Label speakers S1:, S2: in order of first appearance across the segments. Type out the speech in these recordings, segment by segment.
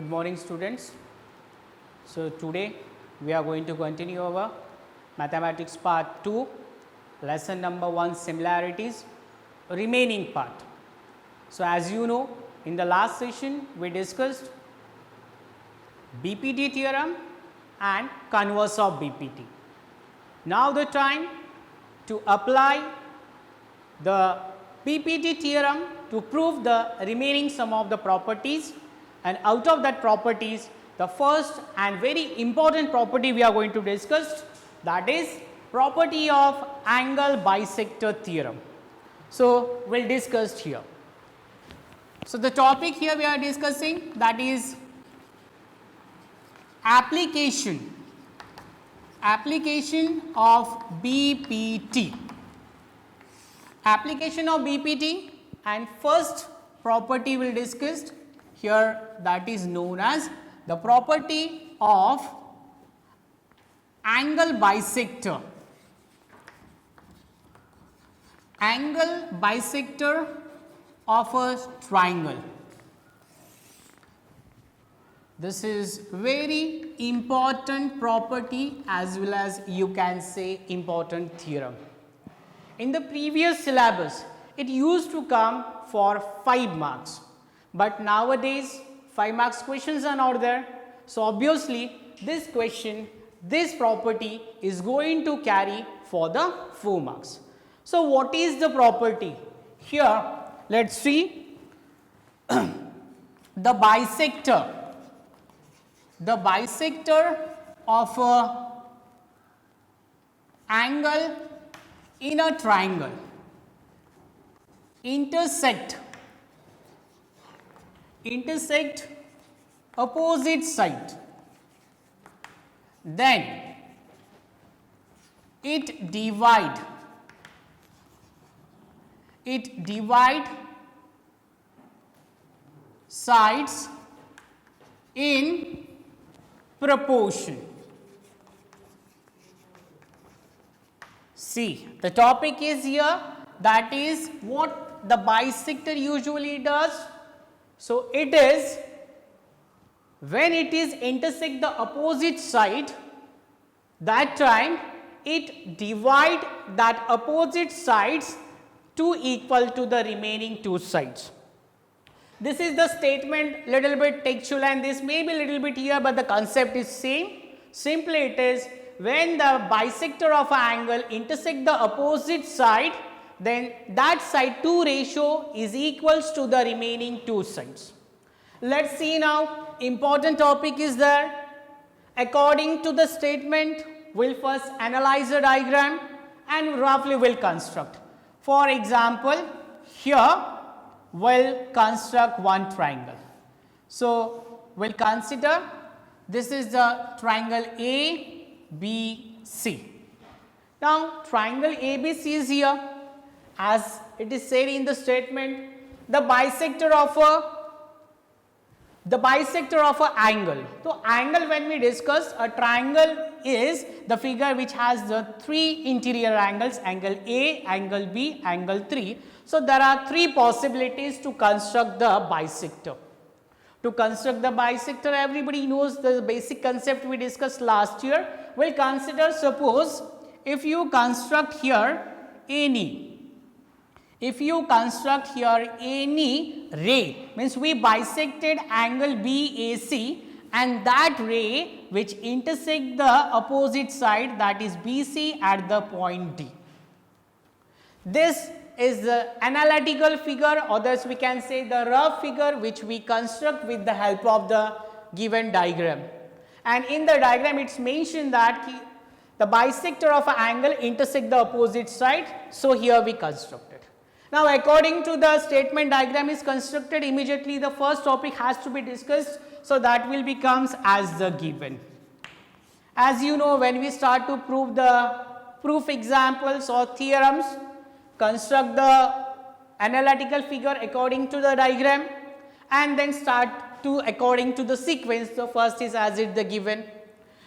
S1: Good morning, students. So, today we are going to continue our mathematics part 2, lesson number 1, similarities, remaining part. So, as you know, in the last session we discussed BPT theorem and converse of BPT. Now, the time to apply the BPT theorem to prove the remaining sum of the properties, and out of that properties the first and very important property we are going to discuss, that is property of angle bisector theorem. So, we will discuss here. So, the topic here we are discussing, that is application of BPT. Application of BPT, and first property we will discuss here, that is known as the property of angle bisector. Angle bisector of a triangle. This is very important property as well as you can say important theorem. In the previous syllabus, it used to come for 5 marks, but nowadays 5 marks questions are not there. So, obviously, this question, this property is going to carry for the 4 marks. So, what is the property? Here, let us see the bisector of a angle in a triangle intersect opposite side, then it divide sides in proportion. See, the topic is here, that is what the bisector usually does. So, it is when it is intersect the opposite side, that time it divide that opposite sides to equal to the remaining 2 sides. This is the statement, little bit textual, and this may be little bit here, but the concept is same. Simply it is when the bisector of an angle intersect the opposite side, then that side to ratio is equals to the remaining 2 sides. Let us see now, important topic is there. According to the statement, we will first analyze the diagram and roughly we will construct. For example, here we will construct one triangle. So, we will consider this is the triangle ABC. Now, triangle ABC is here, as it is said in the statement, the bisector of a angle. So, angle, when we discuss a triangle, is the figure which has the 3 interior angles, angle A, angle B, angle 3. So, there are 3 possibilities to construct the bisector. To construct the bisector, everybody knows the basic concept we discussed last year. We will consider, suppose if you construct here any ray, means we bisected angle BAC, and that ray which intersect the opposite side, that is BC at the point D. This is the analytical figure, or thus we can say the rough figure which we construct with the help of the given diagram. And in the diagram it is mentioned that the bisector of an angle intersect the opposite side. So, here we constructed. Now, according to the statement, diagram is constructed, immediately the first topic has to be discussed. So, that will becomes as the given. As you know, when we start to prove the proof examples or theorems, construct the analytical figure according to the diagram and then start to according to the sequence. So, first is as it the given.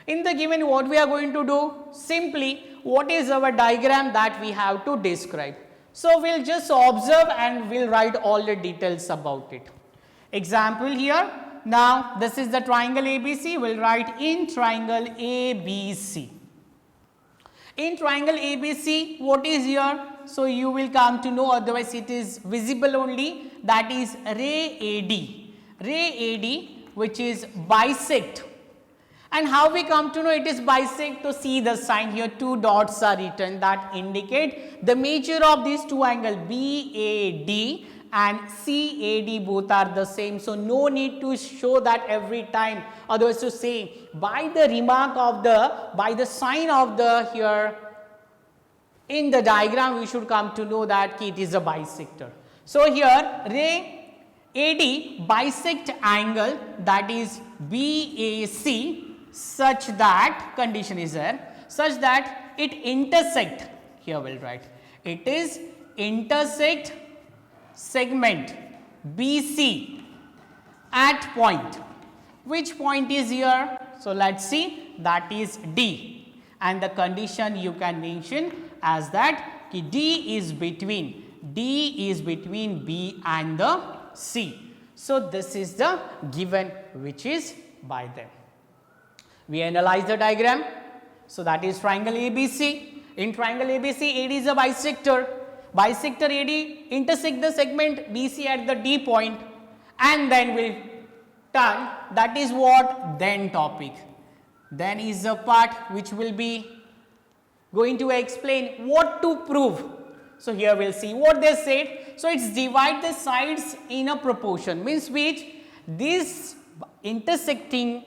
S1: In the given, what we are going to do? Simply, what is our diagram that we have to describe. So, we will just observe and we will write all the details about it. Example here, Now this is the triangle ABC. We'll write in triangle ABC. In triangle ABC, what is here? So you will come to know, otherwise it is visible only, that is ray AD. Ray AD, which is bisect. And how we come to know it is bisect? To see the sign here, two dots are written that indicate the measure of these two angles BAD and CAD both are the same. So no need to show that every time, otherwise to say by the remark of by the sign of the here in the diagram, we should come to know that it is a bisector. So here ray AD bisect angle, that is BAC, such that condition is there, such that it intersect, here we will write, it is intersect segment BC at point. Which point is here? So let us see, that is D, and the condition you can mention as that D is between B and the C. So this is the given which is by them. We analyze the diagram. So that is triangle ABC. In triangle ABC, AD is a bisector. Bisector AD intersect the segment BC at the D point, and then we will turn, that is what then topic. Then is the part which will be going to explain what to prove. So here we will see what they said. So it's divide the sides in a proportion, means which these intersecting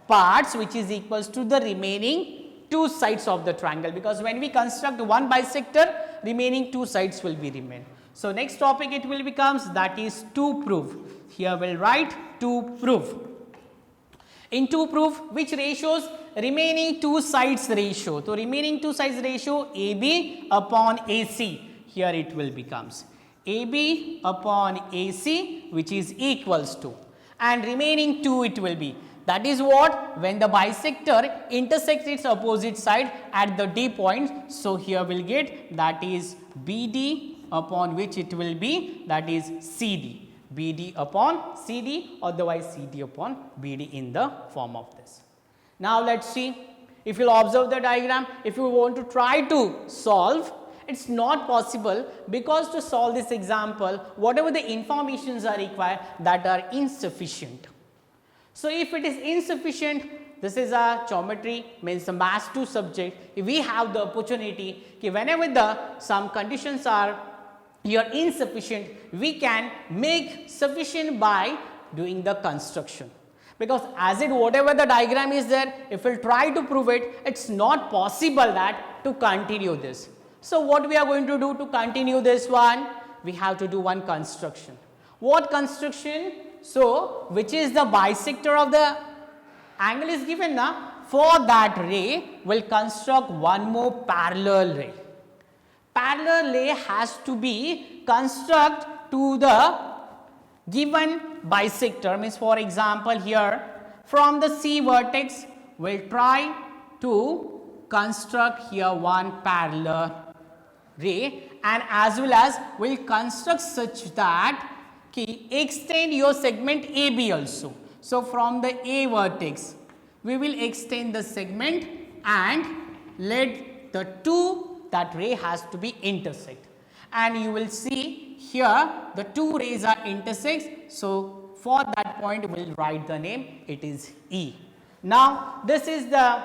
S1: parts which is equals to the remaining two sides of the triangle, because when we construct one bisector, remaining two sides will be remain. So next topic it will becomes, that is to prove. Here we will write to prove. In to prove, which ratios? Remaining two sides ratio. So remaining two sides ratio AB upon AC. Here it will becomes AB upon AC, which is equals to, and remaining two it will be. That is what? When the bisector intersects its opposite side at the D point. So here we will get, that is BD upon which it will be, that is CD. BD upon CD, otherwise CD upon BD in the form of this. Now let us see, if you will observe the diagram, if you want to try to solve, it is not possible, because to solve this example, whatever the informations are required, that are insufficient. So if it is insufficient, this is a geometry, means a mass 2 subject. If we have the opportunity, whenever some conditions are here insufficient, we can make sufficient by doing the construction. Because as it whatever the diagram is there, if we will try to prove it, it is not possible that to continue this. So what we are going to do to continue this one? We have to do one construction. What construction? So which is the bisector of the angle is given now. For that ray, we will construct one more parallel ray. Parallel ray has to be construct to the given bisector, means for example here from the C vertex we will try to construct here one parallel ray, and as well as we will construct such that extend your segment AB also. So from the A vertex we will extend the segment and let the two, that ray has to be intersect, and you will see here the two rays are intersect. So for that point we will write the name, it is E. Now this is the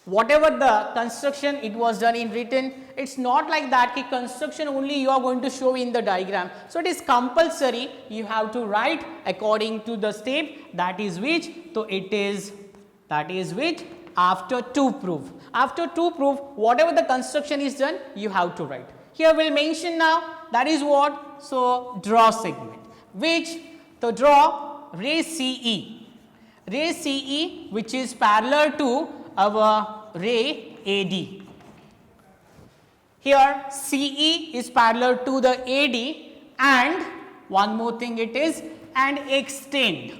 S1: whatever the construction it was done in written. It is not like that construction only you are going to show in the diagram. So it is compulsory, you have to write according to the step, that is which, so it is, that is which, after to prove. After to prove, whatever the construction is done, you have to write. Here we will mention now, that is what? So draw segment, which to draw ray CE. Ray CE which is parallel to our ray AD. Here CE is parallel to the AD, and one more thing it is, and extend.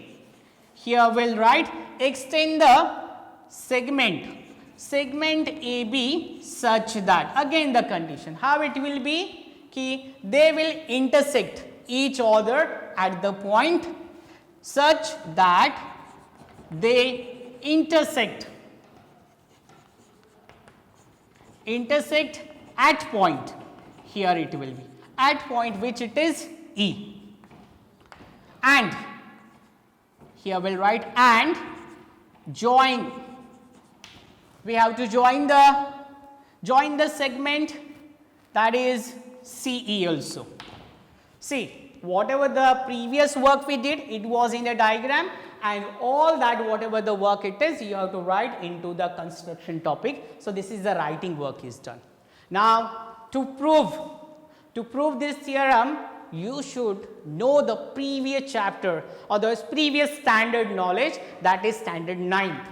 S1: Here we will write extend the segment AB such that, again the condition, how it will be, they will intersect each other at the point such that they intersect at point. Here it will be at point which it is E, and here we'll write and join. We have to join the segment that is CE also. See, whatever the previous work we did, it was in a diagram, and all that whatever the work it is, you have to write into the construction topic. So this is the writing work is done. Now to prove this theorem, you should know the previous chapter or the previous standard knowledge, that is standard 9th.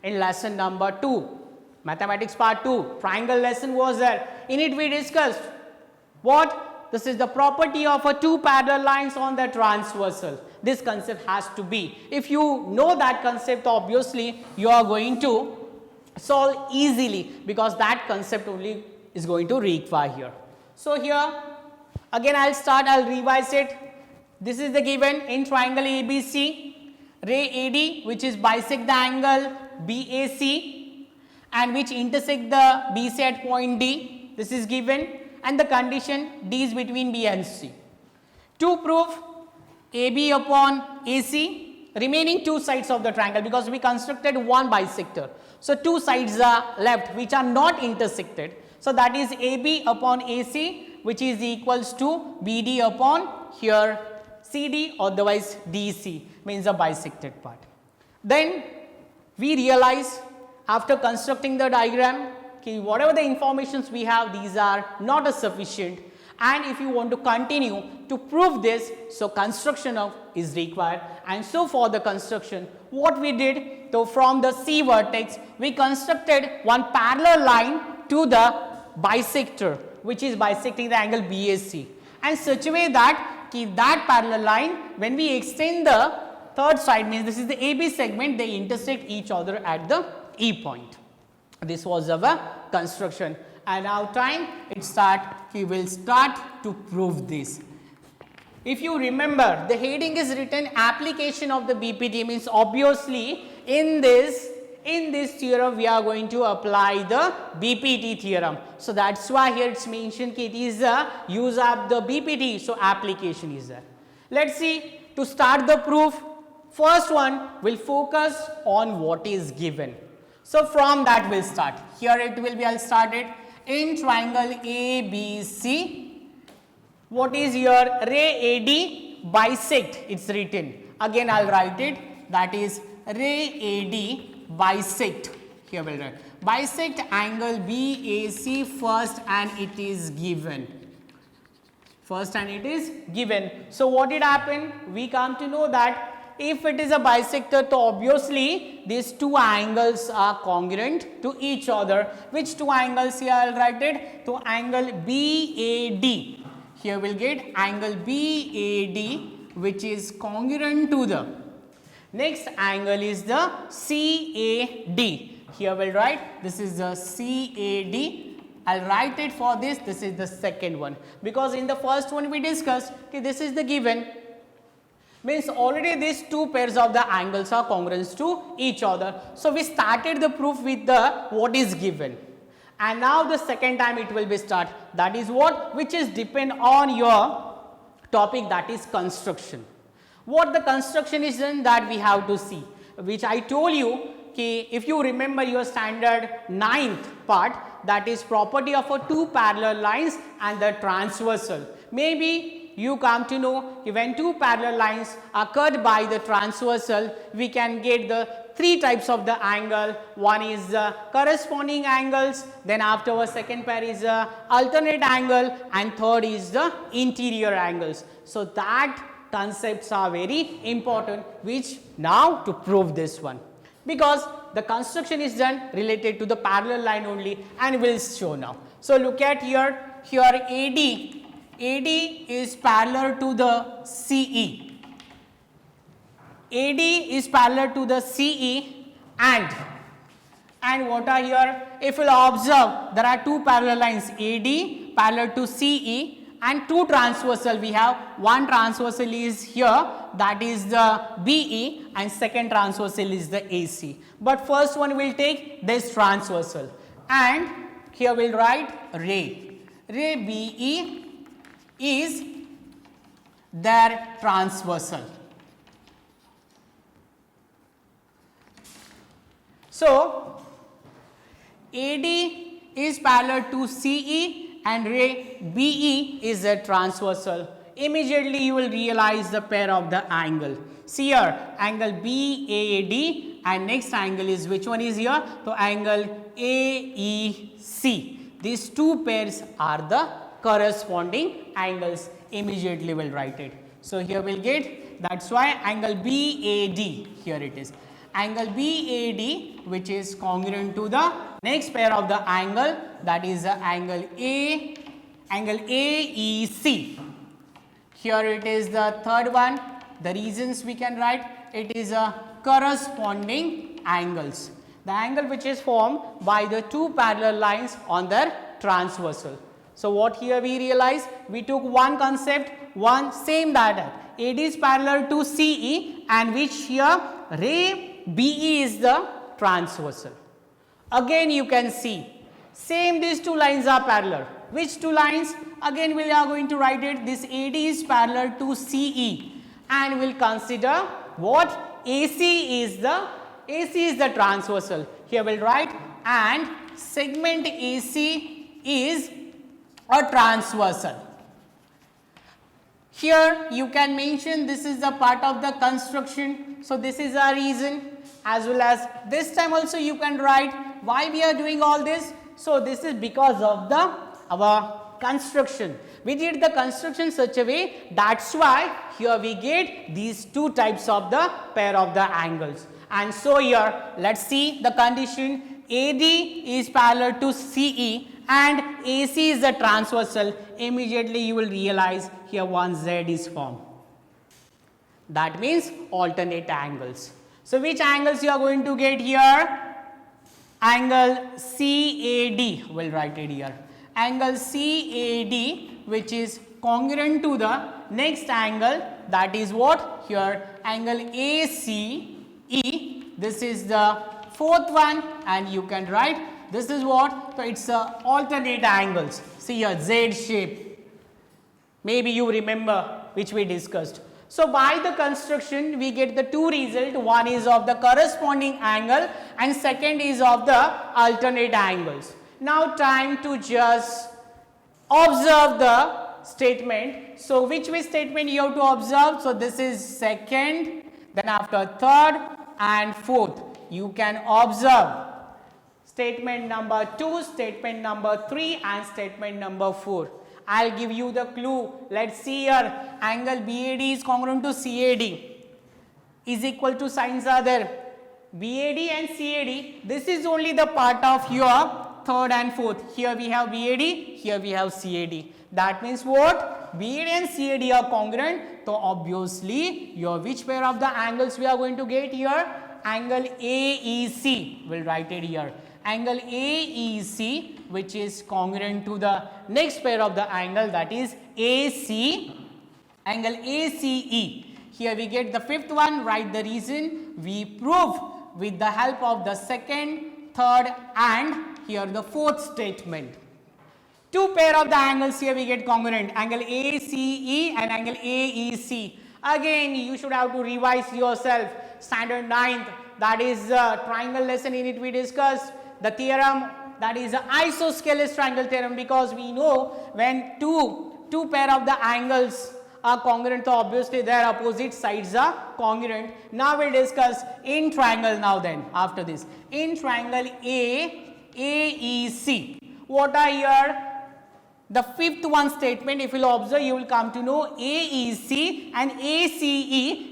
S1: In lesson number 2, mathematics part 2, triangle lesson was there. In it we discussed what? This is the property of a two parallel lines on the transversal. This concept has to be. If you know that concept, obviously you are going to solve easily, because that concept only is going to require here. So here again I'll revise it. This is the given in triangle ABC, ray AD which is bisect the angle BAC and which intersect the BC at point D. This is given, and the condition D is between B and C. To prove AB upon AC, remaining two sides of the triangle, because we constructed one bisector. So two sides are left which are not intersected. So that is AB upon AC, which is equals to BD upon here CD, otherwise DC, means the bisected part. Then we realize after constructing the diagram, whatever the informations we have, these are not sufficient, and if you want to continue to prove this, so construction of is required. And so for the construction, what we did, so from the C vertex we constructed one parallel line to the bisector which is bisecting the angle BAC, and such a way that that parallel line, when we extend the third side, means this is the AB segment, they intersect each other at the E point. This was our construction, and now time it start, we will start to prove this. If you remember, the heading is written application of the BPT, means obviously in this theorem we are going to apply the BPT theorem. So that's why here it's mentioned it is a use of the BPT, so application is there. Let's see, to start the proof, first one will focus on what is given. So from that we'll start. Here it will be, I'll start it in triangle ABC. What is your ray AD bisect, it's written. Again I'll write it, that is ray AD bisect. Here we'll write bisect angle BAC first, and it is given. First, and it is given. So what did happen? We come to know that if it is a bisector, so obviously these two angles are congruent to each other. Which two angles here I will write it? So angle BAD. Here we will get angle BAD which is congruent to the next angle is the CAD. Here we will write this is the CAD. I will write it for this, this is the second one, because in the first one we discussed this is the given. Means already these two pairs of the angles are congruent to each other. So we started the proof with the what is given, and now the second time it will be start, that is what, which is depend on your topic, that is construction. What the construction is done, that we have to see, which I told you if you remember your standard 9th part, that is property of a two parallel lines and the transversal. Maybe you come to know when two parallel lines are cut by the transversal, we can get the three types of the angle. One is the corresponding angles, then afterwards second pair is the alternate angle, and third is the interior angles. So that concepts are very important, which now to prove this one, because the construction is done related to the parallel line only, and will show now. So look at here AD is parallel to the CE. AD is parallel to the CE, and what are here? If you will observe, there are two parallel lines, AD parallel to CE, and two transversal. We have one transversal is here, that is the BE, and second transversal is the AC. But first one will take this transversal, and here we'll write ray. Ray BE is their transversal. So AD is parallel to CE and ray BE is a transversal. Immediately you will realize the pair of the angle. See here, angle BAD, and next angle is, which one is here? So angle AEC. These two pairs are the corresponding angles. Immediately we'll write it. So here we'll get, that's why angle BAD, here it is. Angle BAD, which is congruent to the next pair of the angle, that is the angle AEC. Here it is the third one. The reasons we can write, it is a corresponding angles. The angle which is formed by the two parallel lines on their transversal. So what here we realize, we took one concept, one same that AD is parallel to CE, and which here ray BE is the transversal. Again you can see, same these two lines are parallel. Which two lines? Again we are going to write it, this AD is parallel to CE, and we'll consider what AC is the transversal. Here we'll write, and segment AC is a transversal. Here you can mention this is the part of the construction. So this is our reason, as well as this time also you can write why we are doing all this. So this is because of our construction. We did the construction such a way, that's why here we get these two types of the pair of the angles. And so here let's see the condition, AD is parallel to CE and AC is the transversal. Immediately you will realize here one Z is formed. That means alternate angles. So which angles you are going to get here? Angle CAD, we'll write it here. Angle CAD, which is congruent to the next angle, that is what? Here angle ACE. This is the fourth one, and you can write this is what? So it's alternate angles. See here, Z shape. Maybe you remember which we discussed. So by the construction we get the two results, one is of the corresponding angle and second is of the alternate angles. Now time to just observe the statement. So which way statement you have to observe? So this is second, then after third and fourth. You can observe statement number 2, statement number 3 and statement number 4. I'll give you the clue. Let's see here. Angle BAD is congruent to CAD. Is equal to signs are there. BAD and CAD. This is only the part of your third and fourth. Here we have BAD, here we have CAD. That means what? BAD and CAD are congruent. So obviously your which pair of the angles we are going to get here? Angle AEC. We'll write it here. Angle AEC, which is congruent to the next pair of the angle, that is AC, angle ACE. Here we get the fifth one. Write the reason. We prove with the help of the second, third and here the fourth statement. Two pair of the angles here we get congruent, angle ACE and angle AEC. Again you should have to revise yourself. Standard 9th, that is triangle lesson, in it we discussed the theorem, that is the isosceles triangle theorem, because we know when two pair of the angles are congruent, so obviously their opposite sides are congruent. Now we'll discuss in triangle now then after this. In triangle AEC, what are here? The fifth one statement, if you will observe, you will come to know AEC and ACE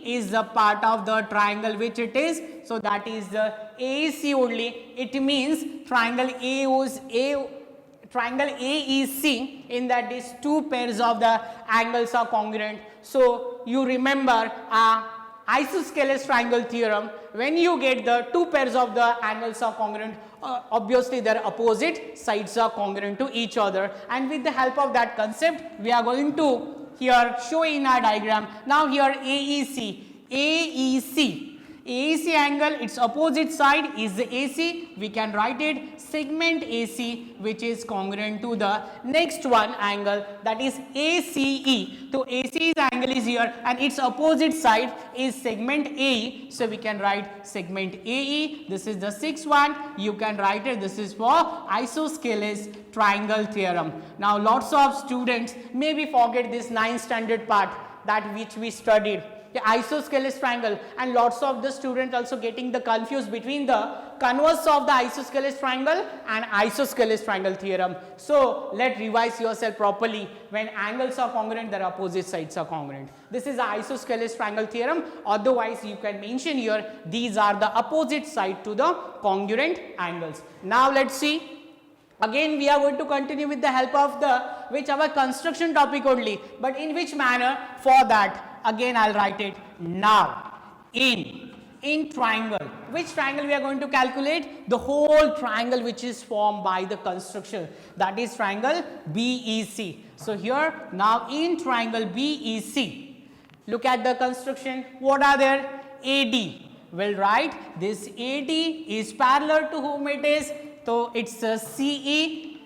S1: is the part of the triangle which it is. So that is the AEC only. It means triangle AEC, in that these two pairs of the angles are congruent. So you remember isosceles triangle theorem, when you get the two pairs of the angles are congruent, obviously their opposite sides are congruent to each other, and with the help of that concept we are going to here show in our diagram. Now here AEC angle, its opposite side is the AC. We can write it segment AC, which is congruent to the next one angle, that is ACE. So ACE's angle is here and its opposite side is segment AE. So we can write segment AE. This is the sixth one. You can write it. This is for isosceles triangle theorem. Now lots of students maybe forget this 9th standard part, that which we studied, the isosceles triangle, and lots of the students also getting the confused between the converse of the isosceles triangle and isosceles triangle theorem. So let revise yourself properly. When angles are congruent, their opposite sides are congruent. This is the isosceles triangle theorem. Otherwise you can mention here these are the opposite side to the congruent angles. Now let's see. Again we are going to continue with the help of our construction topic only, but in which manner? For that again I'll write it now. In triangle, which triangle we are going to calculate? The whole triangle which is formed by the construction, that is triangle BEC. So here now in triangle BEC, look at the construction. What are there? AD. We'll write this AD is parallel to whom it is? So it's a CE.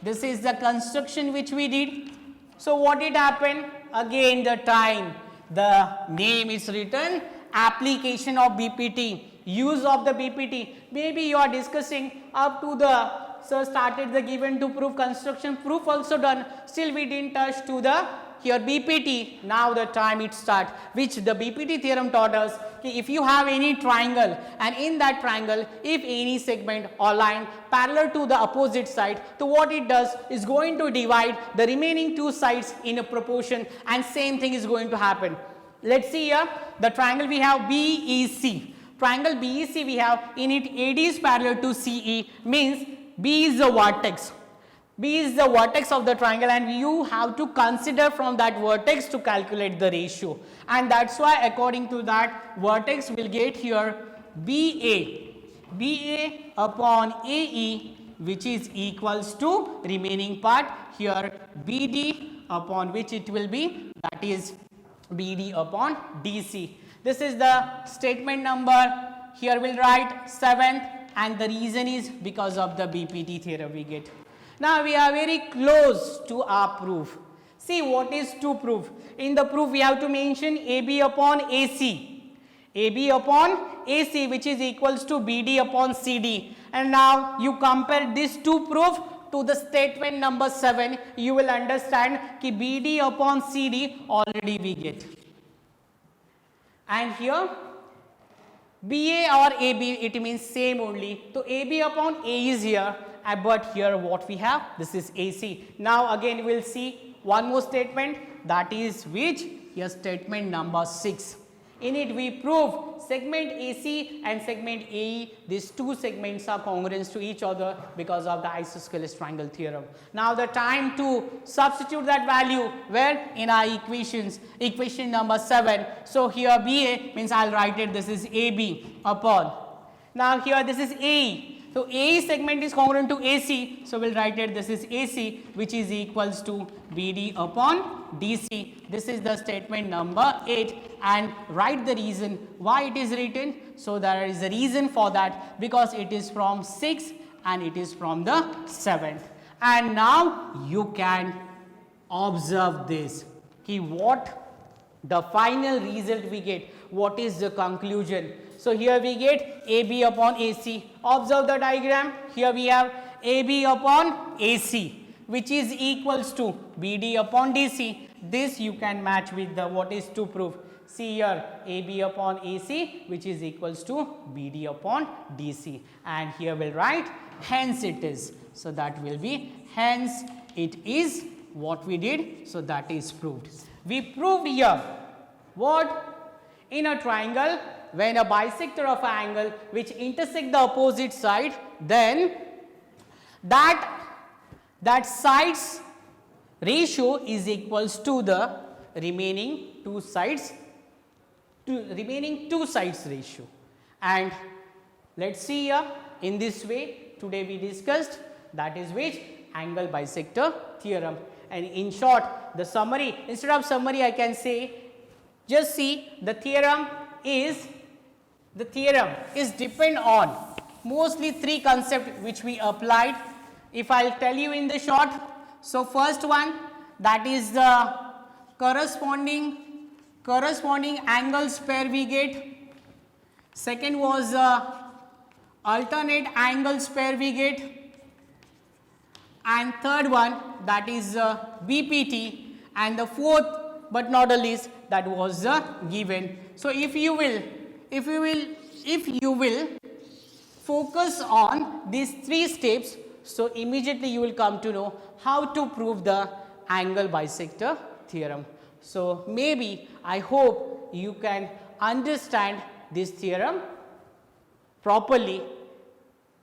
S1: This is the construction which we did. So what did happen? Again the time, the name is written, application of BPT, use of the BPT. Maybe you are discussing up to the, sir started the given to prove construction, proof also done, still we didn't touch to the here BPT. Now the time it starts, which the BPT theorem taught us, if you have any triangle and in that triangle if any segment or line parallel to the opposite side, so what it does is going to divide the remaining two sides in a proportion, and same thing is going to happen. Let's see here the triangle we have BEC. Triangle BEC we have in it AD is parallel to CE, means B is the vertex. B is the vertex of the triangle and you have to consider from that vertex to calculate the ratio, and that's why according to that vertex we'll get here BA upon AE, which is equals to remaining part here BD, upon which it will be, that is BD upon DC. This is the statement number. Here we'll write 7th, and the reason is because of the BPT theorem we get. Now we are very close to our proof. See what is to prove. In the proof we have to mention AB upon AC. AB upon AC, which is equals to BD upon CD. And now you compare this two proof to the statement number 7. You will understand कि BD upon CD already we get. And here BA or AB, it means same only. So AB upon A is here. But here what we have, this is AC. Now again we will see one more statement, that is which? Here statement number 6. In it we prove segment AC and segment AE, these two segments are congruent to each other because of the isosceles triangle theorem. Now the time to substitute that value where? In our equations, equation number 7. So here BA means I'll write it, this is AB upon. Now here this is AE. So AE segment is congruent to AC, so we'll write it, this is AC, which is equals to BD upon DC. This is the statement number 8, and write the reason why it is written. So there is a reason for that, because it is from 6 and it is from the 7th. And now you can observe this, what the final result we get, what is the conclusion. So here we get AB upon AC. Observe the diagram. Here we have AB upon AC, which is equals to BD upon DC. This you can match with the what is to prove. See here AB upon AC, which is equals to BD upon DC. And here we'll write hence it is. So that will be hence it is what we did. So that is proved. We proved here what? In a triangle, when a bisector of an angle which intersect the opposite side, then that sides ratio is equals to the remaining two sides ratio. And let's see here in this way today we discussed, that is which? Angle bisector theorem. And in short, the summary, instead of summary I can say, just see the theorem is depend on mostly three concepts which we applied. If I will tell you in the short, so first one, that is the corresponding angles pair we get. Second was alternate angles pair we get, and third one, that is BPT, and the fourth but not the least, that was given. So if you will focus on these three steps, so immediately you will come to know how to prove the angle bisector theorem. So maybe I hope you can understand this theorem properly,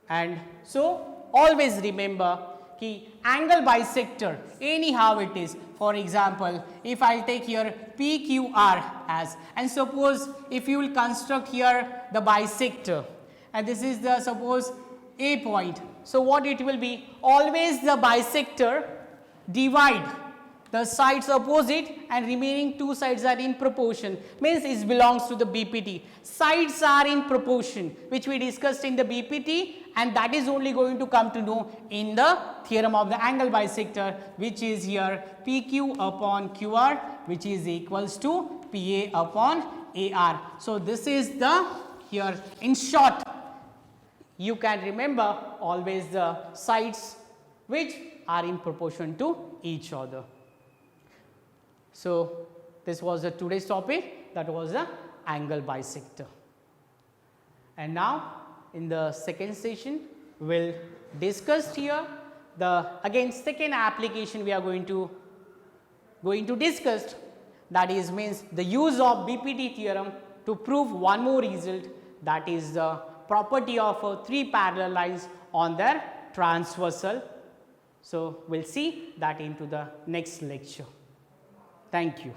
S1: and so always remember कि angle bisector anyhow it is. For example, if I will take here PQR as, and suppose if you will construct here the bisector, and this is the suppose A point. So what it will be, always the bisector divide the sides opposite and remaining two sides are in proportion, means it belongs to the BPT. Sides are in proportion, which we discussed in the BPT, and that is only going to come to know in the theorem of the angle bisector, which is here PQ upon QR, which is equals to PA upon AR. So this is the here in short. You can remember always the sides which are in proportion to each other. So this was the today's topic, that was the angle bisector. And now in the second session we will discuss here the again second application we are going to discuss, that is means the use of BPT theorem to prove one more result, that is the property of three parallel lines on their transversal. So we will see that into the next lecture. Thank you.